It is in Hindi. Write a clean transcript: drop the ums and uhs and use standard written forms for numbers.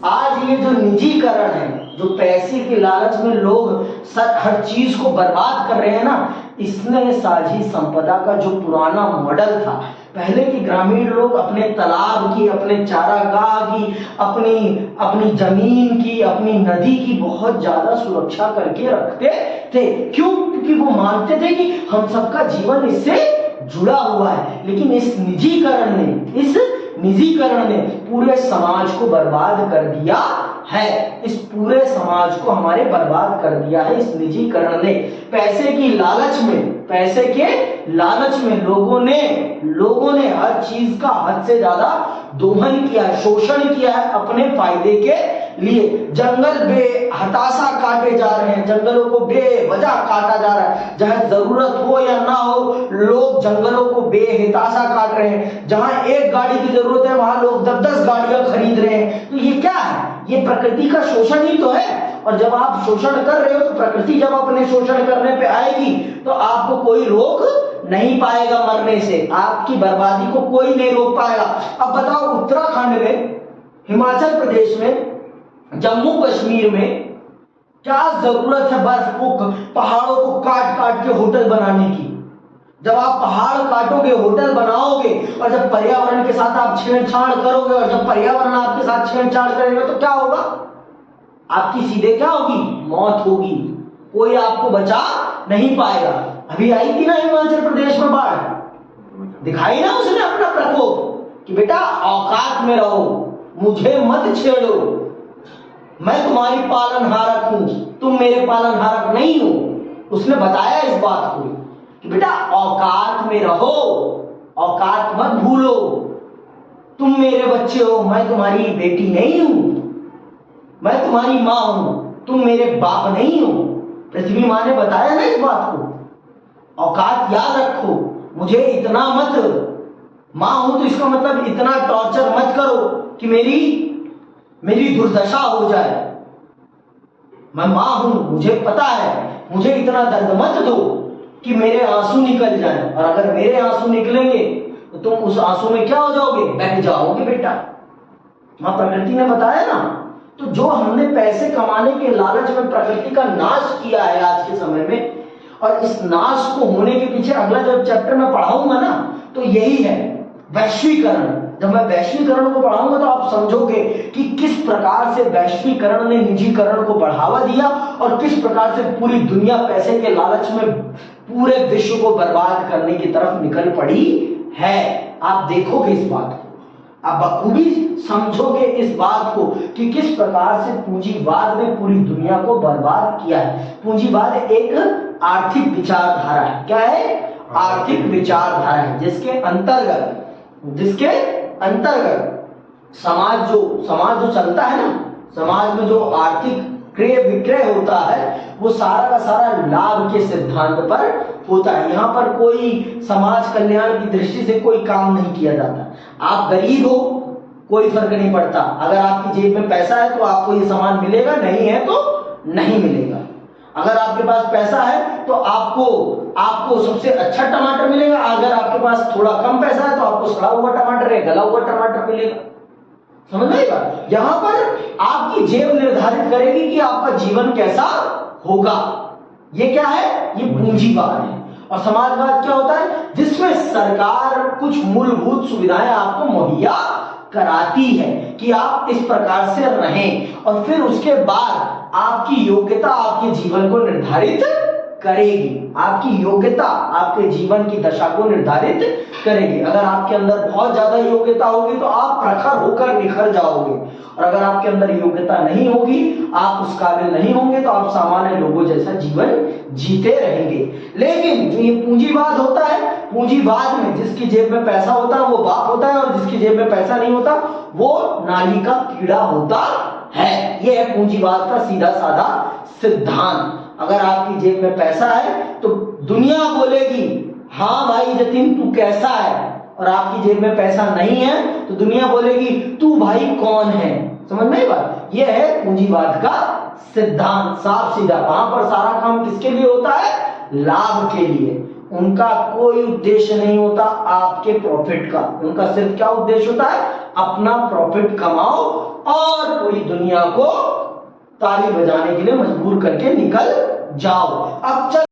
आज ये जो निजीकरण है, जो पैसे के लालच में लोग हर चीज को बर्बाद कर रहे हैं ना, इसने साझी संपदा का जो पुराना मॉडल था, पहले के ग्रामीण लोग अपने तालाब की, अपने चारागाह की, अपनी जमीन की, अपनी नदी की बहुत ज्यादा सुरक्षा करके रखते थे। क्यों? क्योंकि वो मानते थे कि हम सबका जीवन इससे जुड़ा हुआ है। लेकिन इस निजीकरण ने पूरे समाज को बर्बाद कर दिया है। इस पूरे समाज को हमारे बर्बाद कर दिया है इस निजीकरण ने। पैसे के लालच में लोगों ने हर चीज का हद से ज्यादा दोहन किया है, शोषण किया है अपने फायदे के लिए। जंगल बेहताशा काटे जा रहे हैं, जंगलों को बेवजह काटा जा रहा है। जहां जरूरत हो या ना हो, लोग जंगलों को बेहताशा काट रहे हैं। जहां एक गाड़ी की जरूरत है, वहां लोग 10-10 गाड़ियां खरीद रहे हैं। तो ये क्या है? ये प्रकृति का शोषण ही तो है। और जब आप शोषण कर रहे हो तो प्रकृति जब अपने शोषण करने पे आएगी तो आपको कोई रोक नहीं पाएगा मरने से, आपकी बर्बादी को कोई नहीं रोक पाएगा। अब बताओ, उत्तराखंड में, हिमाचल प्रदेश में, जम्मू कश्मीर में क्या जरूरत है बर्फ को, पहाड़ों को काट काट के होटल बनाने की? जब आप पहाड़ काटोगे, होटल बनाओगे, और जब पर्यावरण के साथ आप छेड़छाड़ करोगे, और जब पर्यावरण आपके साथ छेड़छाड़ करेगा तो क्या होगा? आपकी सीधे क्या होगी? मौत होगी। कोई आपको बचा नहीं पाएगा। अभी आई थी ना हिमाचल प्रदेश में बाढ़, दिखाई ना उसने अपना प्रकोप कि बेटा औकात में रहो, मुझे मत छेड़ो, मैं तुम्हारी पालनहारक हूं, तुम मेरे पालनहारक नहीं हो। उसने बताया इस बात को कि बेटा औकात में रहो, औकात मत भूलो, तुम मेरे बच्चे हो, मैं तुम्हारी बेटी नहीं हूं, मैं तुम्हारी मां हूं, तुम मेरे बाप नहीं हो। पृथ्वी मां ने बताया ना इस बात को। औकात याद रखो, मुझे इतना मत, मां हूं तो इसका मतलब इतना टॉर्चर मत करो कि मेरी दुर्दशा हो जाए। मैं मां हूं, मुझे पता है, मुझे इतना दर्द मत दो कि मेरे आंसू निकल जाए। और अगर मेरे आंसू निकलेंगे तो तुम उस आंसू में क्या हो जाओगे? बह जाओगे बेटा। मां प्रकृति ने बताया ना। तो जो हमने पैसे कमाने के लालच में प्रकृति का नाश किया है आज के समय में, और इस नाश को होने के पीछे अगला जब चैप्टर में पढ़ाऊंगा ना, तो यही है वैश्वीकरण। जब मैं वैश्वीकरण को पढ़ाऊंगा तो आप समझोगे कि किस प्रकार से वैश्वीकरण ने निजीकरण को बढ़ावा दिया और किस प्रकार से पूरी दुनिया पैसे के लालच में पूरे विश्व को बर्बाद करने की तरफ निकल पड़ी है। आप देखोगे इस बात को, आप बखूबी समझोगे इस बात को कि किस प्रकार से पूंजीवाद ने पूरी दुनिया को बर्बाद किया है। पूंजीवाद एक आर्थिक विचारधारा है। क्या है? आर्थिक विचारधारा है, जिसके अंतर्गत समाज जो चलता है ना, समाज में जो आर्थिक क्रय विक्रय होता है, वो सारा का सारा लाभ के सिद्धांत पर होता है। यहाँ पर कोई समाज कल्याण की दृष्टि से कोई काम नहीं किया जाता। आप गरीब हो, कोई फर्क नहीं पड़ता। अगर आपकी जेब में पैसा है तो आपको ये सामान मिलेगा, नहीं है तो नहीं मिलेगा। अगर आपके पास पैसा है तो आपको सबसे अच्छा टमाटर मिलेगा। अगर आपके पास थोड़ा कम पैसा है तो आपको सड़ा हुआ टमाटर या गला हुआ टमाटर मिलेगा। समझ में आएगा? यहां पर आपकी जेब निर्धारित करेगी कि आपका जीवन कैसा होगा। ये क्या है? ये पूंजीवाद है। और समाजवाद क्या होता है? जिसमें सरकार कुछ मूलभूत सुविधाएं आपको मुहैया कराती है कि आप इस प्रकार से रहें, और फिर उसके बाद आपकी योग्यता आपके जीवन को निर्धारित करेगी। आपकी योग्यता आपके जीवन की दशा को निर्धारित करेगी। अगर आपके अंदर बहुत ज्यादा योग्यता होगी तो आप प्रखर होकर निखर जाओगे, और अगर आपके अंदर योग्यता नहीं होगी, आप उस काबिल नहीं होंगे, तो आप सामान्य लोगों जैसा जीवन जीते रहेंगे। लेकिन जो ये पूंजीवाद होता है, पूंजीवाद में जिसकी जेब में पैसा होता है वो बाप होता है, और जिसकी जेब में पैसा नहीं होता वो नाली का कीड़ा होता है। ये है पूंजीवाद का सीधा साधा सिद्धांत। अगर आपकी जेब में पैसा है तो दुनिया बोलेगी हाँ भाई जतिन तू कैसा है, और आपकी जेब में पैसा नहीं है तो दुनिया बोलेगी तू भाई कौन है। समझ में आई बात? ये है पूंजीवाद का सिद्धांत, साफ सीधा। वहां पर सारा काम किसके लिए होता है? लाभ के लिए। उनका कोई उद्देश्य नहीं होता आपके प्रॉफिट का। उनका सिर्फ क्या उद्देश्य होता है? अपना प्रॉफिट कमाओ और पूरी दुनिया को ताली बजाने के लिए मजबूर करके निकल जाओ। अब चल